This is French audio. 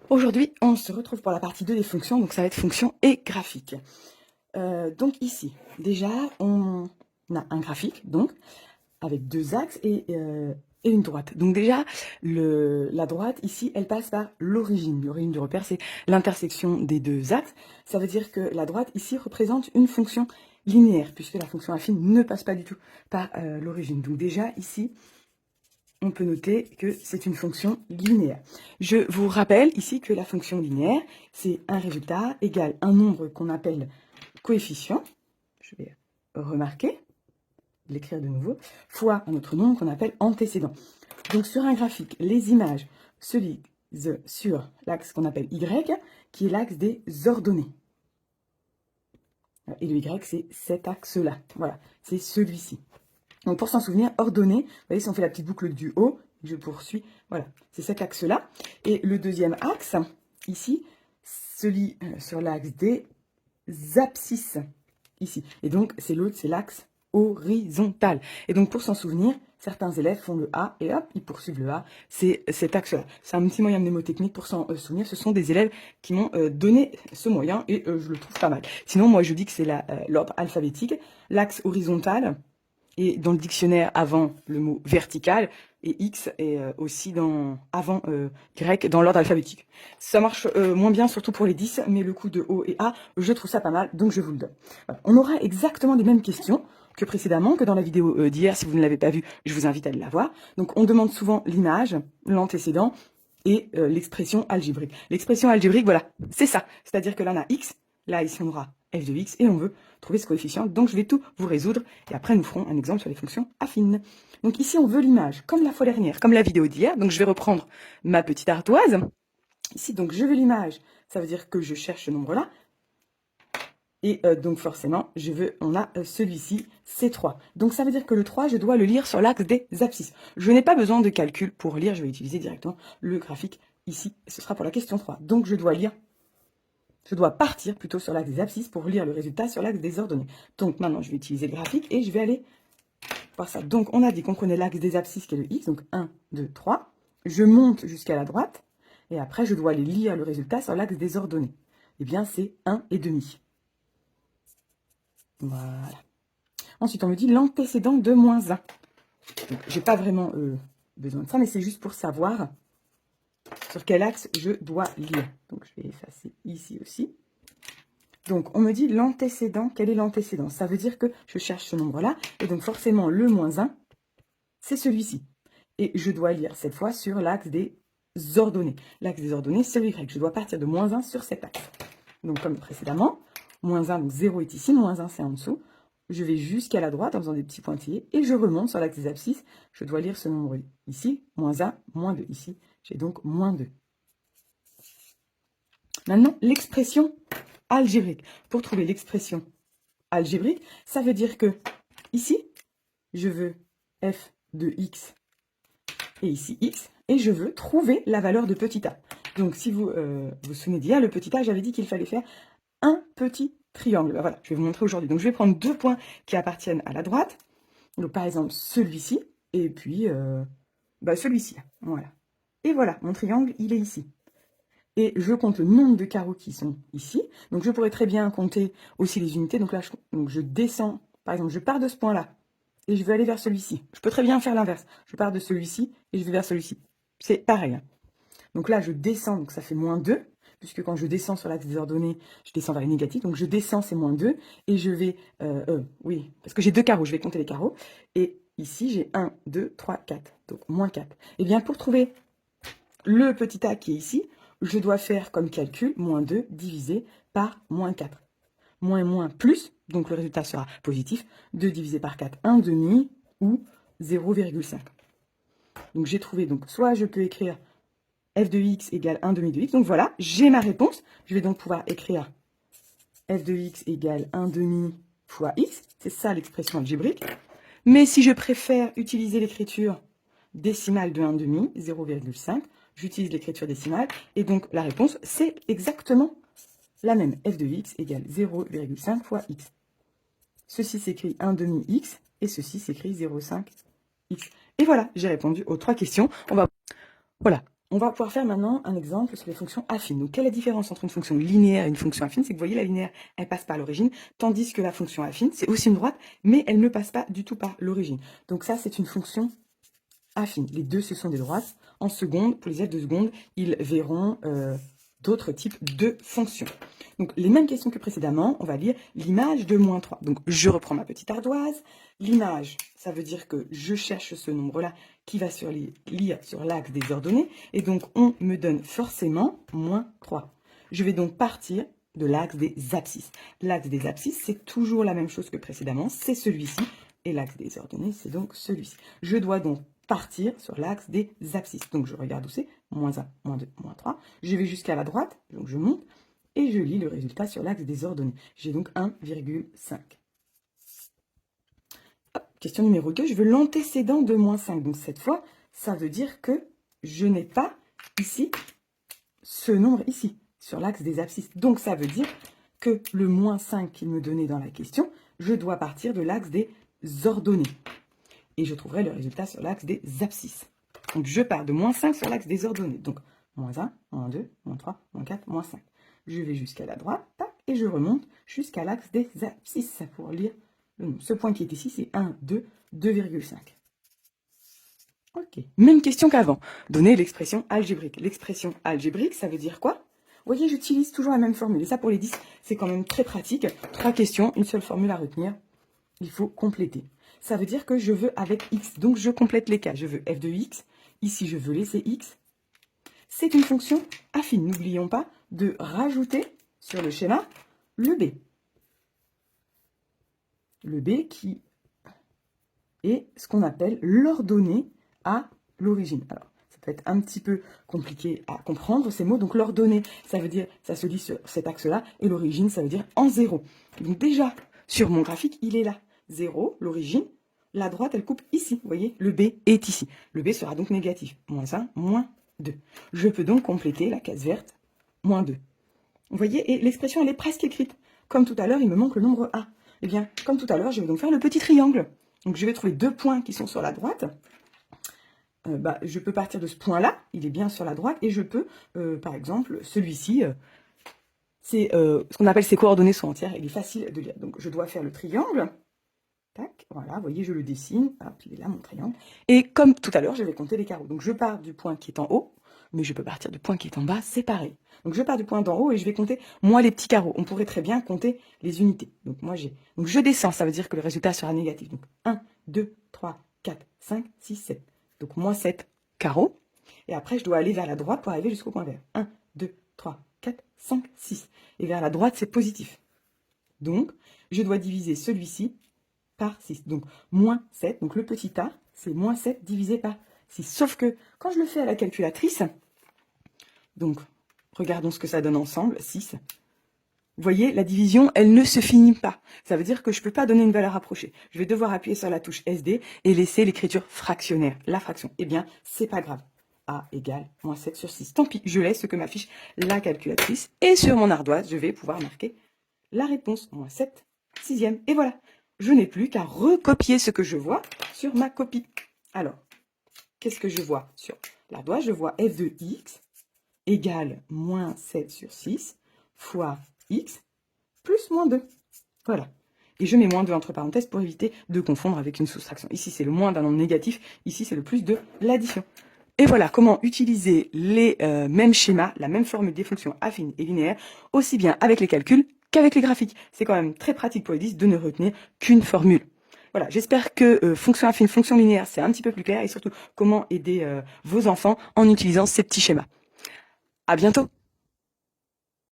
Aujourd'hui, on se retrouve pour la partie 2 des fonctions, donc ça va être fonction et graphique. Donc ici, déjà, on a un graphique, donc, avec deux axes et une droite. Donc déjà, la droite, ici, elle passe par l'origine. L'origine du repère, c'est l'intersection des deux axes. Ça veut dire que la droite, ici, représente une fonction linéaire, puisque la fonction affine ne passe pas du tout par l'origine. Donc déjà, ici, on peut noter que c'est une fonction linéaire. Je vous rappelle ici que la fonction linéaire, c'est un résultat égal un nombre qu'on appelle coefficient, je vais remarquer, l'écrire de nouveau, fois un autre nombre qu'on appelle antécédent. Donc sur un graphique, les images se lisent sur l'axe qu'on appelle Y, qui est l'axe des ordonnées. Et le Y, c'est cet axe-là. Voilà, c'est celui-ci. Donc pour s'en souvenir, ordonnée, vous voyez, si on fait la petite boucle du haut, je poursuis, voilà, c'est cet axe-là. Et le deuxième axe, ici, se lie sur l'axe des abscisses, ici. Et donc, c'est l'autre, c'est l'axe horizontal. Et donc, pour s'en souvenir, certains élèves font le A et hop, ils poursuivent le A. C'est cet axe-là. C'est un petit moyen mnémotechnique pour s'en souvenir. Ce sont des élèves qui m'ont donné ce moyen et je le trouve pas mal. Sinon, moi, je dis que c'est l'ordre alphabétique. L'axe horizontal, et dans le dictionnaire avant le mot vertical, et X est aussi avant grec dans l'ordre alphabétique. Ça marche moins bien, surtout pour les 10, mais le coup de O et A, je trouve ça pas mal, donc je vous le donne. Voilà. On aura exactement les mêmes questions que précédemment, que dans la vidéo d'hier. Si vous ne l'avez pas vue, je vous invite à aller la voir. Donc on demande souvent l'image, l'antécédent, et l'expression algébrique. L'expression algébrique, voilà, c'est ça. C'est-à-dire que là, on a X, là, ici, on aura f de x, et on veut trouver ce coefficient. Donc, je vais tout vous résoudre, et après, nous ferons un exemple sur les fonctions affines. Donc, ici, on veut l'image, comme la fois dernière, comme la vidéo d'hier. Donc, je vais reprendre ma petite ardoise. Ici, donc, je veux l'image. Ça veut dire que je cherche ce nombre-là. Et donc, forcément, on a celui-ci, C3. Donc, ça veut dire que le 3, je dois le lire sur l'axe des abscisses. Je n'ai pas besoin de calcul pour lire. Je vais utiliser directement le graphique ici. Ce sera pour la question 3. Donc, je dois partir plutôt sur l'axe des abscisses pour lire le résultat sur l'axe des ordonnées. Donc maintenant, je vais utiliser le graphique et je vais aller voir ça. Donc on a dit qu'on prenait l'axe des abscisses qui est le X, donc 1, 2, 3. Je monte jusqu'à la droite et après je dois aller lire le résultat sur l'axe des ordonnées. Eh bien c'est 1,5. Voilà. Ensuite on me dit l'antécédent de moins 1. J'ai pas vraiment besoin de ça, mais c'est juste pour savoir sur quel axe je dois lire. Donc je vais effacer ici aussi. Donc, on me dit l'antécédent. Quel est l'antécédent? Ça veut dire que je cherche ce nombre-là. Et donc, forcément, le moins 1, c'est celui-ci. Et je dois lire cette fois sur l'axe des ordonnées. L'axe des ordonnées, c'est le Y. Je dois partir de moins 1 sur cet axe. Donc, comme précédemment, moins 1, donc 0 est ici, moins 1, c'est en dessous. Je vais jusqu'à la droite en faisant des petits pointillés. Et je remonte sur l'axe des abscisses. Je dois lire ce nombre ici, moins 1, moins 2. Ici, j'ai donc moins 2. Maintenant, l'expression algébrique. Pour trouver l'expression algébrique, ça veut dire que ici, je veux f de x et ici x, et je veux trouver la valeur de petit a. Donc si vous vous souvenez d'hier, le petit a, j'avais dit qu'il fallait faire un petit triangle. Ben voilà, je vais vous montrer aujourd'hui. Donc je vais prendre deux points qui appartiennent à la droite. Donc par exemple celui-ci, et puis celui-ci. Voilà. Et voilà, mon triangle, il est ici. Et je compte le nombre de carreaux qui sont ici. Donc, je pourrais très bien compter aussi les unités. Donc là, je descends. Par exemple, je pars de ce point-là et je veux aller vers celui-ci. Je peux très bien faire l'inverse. Je pars de celui-ci et je vais vers celui-ci. C'est pareil. Hein. Donc là, je descends. Donc, ça fait moins 2. Puisque quand je descends sur l'axe des ordonnées, je descends vers les négatifs. Donc, je descends, c'est moins 2. Et je vais... oui, parce que j'ai deux carreaux. Je vais compter les carreaux. Et ici, j'ai 1, 2, 3, 4. Donc, moins 4. Et bien, pour trouver le petit a qui est ici, je dois faire comme calcul moins 2 divisé par moins 4. Moins plus, donc le résultat sera positif. 2 divisé par 4, 1 demi ou 0,5. Donc j'ai trouvé, donc soit je peux écrire f de x égale 1 demi de x. Donc voilà, j'ai ma réponse. Je vais donc pouvoir écrire f de x égale 1 demi fois x. C'est ça l'expression algébrique. Mais si je préfère utiliser l'écriture décimale de 1 demi, 0,5, j'utilise l'écriture décimale, et donc la réponse, c'est exactement la même. f de x égale 0,5 fois x. Ceci s'écrit 1 demi x, et ceci s'écrit 0,5 x. Et voilà, j'ai répondu aux trois questions. Voilà, On va pouvoir faire maintenant un exemple sur les fonctions affines. Donc, quelle est la différence entre une fonction linéaire et une fonction affine? C'est que vous voyez, la linéaire, elle passe par l'origine, tandis que la fonction affine, c'est aussi une droite, mais elle ne passe pas du tout par l'origine. Donc ça, c'est une fonction affine. Les deux, ce sont des droites. En seconde, pour les élèves de seconde, ils verront d'autres types de fonctions. Donc, les mêmes questions que précédemment, on va lire l'image de moins 3. Donc, je reprends ma petite ardoise. L'image, ça veut dire que je cherche ce nombre-là qui va lire sur l'axe des ordonnées. Et donc, on me donne forcément moins 3. Je vais donc partir de l'axe des abscisses. L'axe des abscisses, c'est toujours la même chose que précédemment. C'est celui-ci. Et l'axe des ordonnées, c'est donc celui-ci. Je dois donc partir sur l'axe des abscisses. Donc, je regarde où c'est. Moins 1, moins 2, moins 3. Je vais jusqu'à la droite. Donc, je monte. Et je lis le résultat sur l'axe des ordonnées. J'ai donc 1,5. Question numéro 2, je veux l'antécédent de moins 5. Donc cette fois, ça veut dire que je n'ai pas ici ce nombre ici, sur l'axe des abscisses. Donc ça veut dire que le moins 5 qu'il me donnait dans la question, je dois partir de l'axe des ordonnées. Et je trouverai le résultat sur l'axe des abscisses. Donc je pars de moins 5 sur l'axe des ordonnées. Donc moins 1, moins 2, moins 3, moins 4, moins 5. Je vais jusqu'à la droite, tac, et je remonte jusqu'à l'axe des abscisses pour lire le nombre. Ce point qui est ici, c'est 1, 2, 2,5. Ok. Même question qu'avant. Donner l'expression algébrique. L'expression algébrique, ça veut dire quoi? Vous voyez, j'utilise toujours la même formule. Et ça, pour les 10, c'est quand même très pratique. 3 questions, une seule formule à retenir. Il faut compléter. Ça veut dire que je veux avec x. Donc, je complète les cas. Je veux f de x. Ici, je veux laisser x. C'est une fonction affine. N'oublions pas de rajouter sur le schéma le b. Le b qui est ce qu'on appelle l'ordonnée à l'origine. Alors, ça peut être un petit peu compliqué à comprendre ces mots. Donc, l'ordonnée, ça veut dire, ça se lit sur cet axe-là, et l'origine, ça veut dire en 0. Donc, déjà, sur mon graphique, il est là. 0, l'origine. La droite, elle coupe ici. Vous voyez, le b est ici. Le b sera donc négatif. Moins 1, moins 2. Je peux donc compléter la case verte, moins 2. Vous voyez, et l'expression, elle est presque écrite. Comme tout à l'heure, il me manque le nombre a. Eh bien, comme tout à l'heure, je vais donc faire le petit triangle. Donc, je vais trouver 2 points qui sont sur la droite. Je peux partir de ce point-là, il est bien sur la droite, et je peux, par exemple, celui-ci, c'est ce qu'on appelle ses coordonnées sont entières, il est facile de lire. Donc, je dois faire le triangle. Tac, voilà, vous voyez, je le dessine. Hop, il est là, mon triangle. Et comme tout à l'heure, je vais compter les carreaux. Donc, je pars du point qui est en haut, mais je peux partir du point qui est en bas, c'est pareil. Donc, je pars du point d'en haut et je vais compter, moi, les petits carreaux. On pourrait très bien compter les unités. Donc, donc, je descends, ça veut dire que le résultat sera négatif. Donc, 1, 2, 3, 4, 5, 6, 7. Donc, moins 7 carreaux. Et après, je dois aller vers la droite pour arriver jusqu'au point vert. 1, 2, 3, 4, 5, 6. Et vers la droite, c'est positif. Donc, je dois diviser celui-ci par 6. Donc, moins 7. Donc, le petit a, c'est moins 7 divisé par 6. Sauf que, quand je le fais à la calculatrice, donc, regardons ce que ça donne ensemble. 6. Vous voyez, la division, elle ne se finit pas. Ça veut dire que je ne peux pas donner une valeur approchée. Je vais devoir appuyer sur la touche SD et laisser l'écriture fractionnaire, la fraction. Eh bien, c'est pas grave. A égale moins 7 sur 6. Tant pis, je laisse ce que m'affiche la calculatrice. Et sur mon ardoise, je vais pouvoir marquer la réponse. Moins 7, 6e. Et voilà. Je n'ai plus qu'à recopier ce que je vois sur ma copie. Alors, qu'est-ce que je vois sur l'ardoise? Je vois f de x égale moins 7 sur 6 fois x plus moins 2. Voilà. Et je mets moins 2 entre parenthèses pour éviter de confondre avec une soustraction. Ici, c'est le moins d'un nombre négatif. Ici, c'est le plus de l'addition. Et voilà comment utiliser les mêmes schémas, la même formule des fonctions affines et linéaires, aussi bien avec les calculs qu'avec les graphiques. C'est quand même très pratique pour les 10 de ne retenir qu'une formule. Voilà, j'espère que fonction affine, fonction linéaire, c'est un petit peu plus clair et surtout comment aider vos enfants en utilisant ces petits schémas. À bientôt!